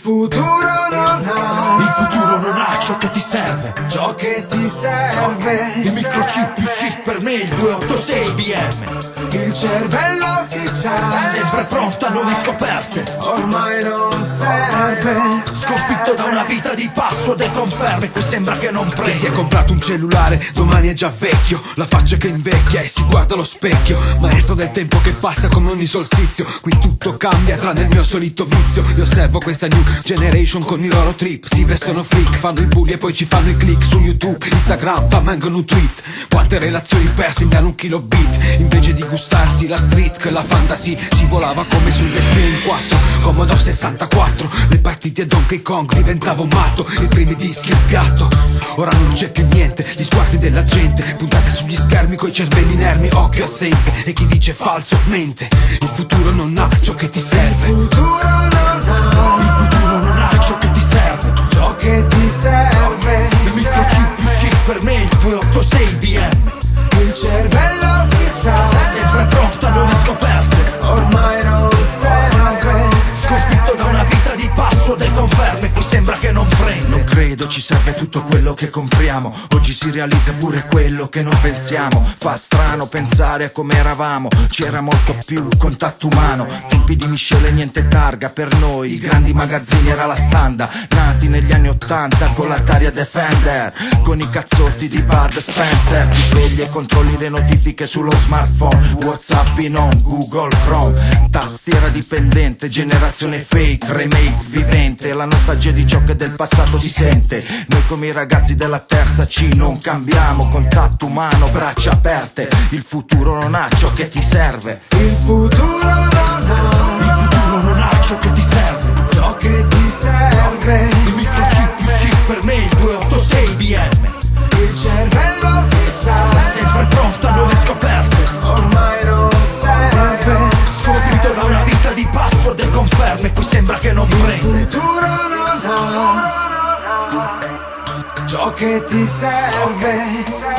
futuro non ha. Il futuro non ha ciò che ti serve. Ciò che ti serve. Il microchip più chic per me, il 286 IBM. Il cervello si sa, sempre pronto a nuove scoperte. ormai non serve. Sconfitto da una vita di password e conferme, qui sembra che non prende. Che si è comprato un cellulare, domani è già vecchio. La faccia che invecchia e si guarda allo specchio. Maestro del tempo che passa come ogni solstizio. Qui tutto cambia tranne il mio solito vizio. Io osservo questa new generation con i loro trip. Si vestono freak, fanno i bulli e poi ci fanno i click. Su YouTube, Instagram, mangiano un tweet. Quante relazioni perse in un kilobit. Invece di gustarsi la street che la fantasy, si volava come sul Vespino in 4 Commodore 64. Le partite a Donkey Kong diventavo matto. I primi dischi il gatto. Ora non c'è più niente, gli sguardi della gente puntate sugli schermi coi cervelli inermi, occhio assente. E chi dice falso mente. Il futuro non ha ciò che ti serve. Il futuro non ha. Il futuro non ha ciò che ti serve. Ciò che ti serve. Il microchip più chic per me, il 286 IBM. Il cervello si sa, sempre pronto a nuove scoperte. ormai non serve. Sconfitto da una vita di password e conferme, qui sembra che non prende. Non credo ci serve tutto quello che compriamo. Oggi si realizza pure quello che non pensiamo. Fa strano pensare a come eravamo. C'era molto più contatto umano. Tempi di miscele niente targa per noi. I grandi magazzini era la standa. Nati negli anni 80 con l'Atari Defender, con i cazzotti di Bud Spencer. Ti svegli e controlli le notifiche sullo smartphone. WhatsApp in on, Google Chrome. Tastiera dipendente, generazione fake, remake vivente. La nostalgia di ciò che del passato si sente. Noi come i ragazzi della terza C non cambiamo. Contatto umano, braccia aperte. Il futuro non ha ciò che ti serve. Il futuro non ha. Il futuro non ha ciò che ti serve. Ciò che ti serve. Il microchip più chic per me, il 286 IBM. Il cervello si sa, sempre pronto a nuove scoperte. ormai non serve. Sconfitto da una vita di password e conferme, qui sembra che non Il prende. futuro non ha. Ciò che ti serve.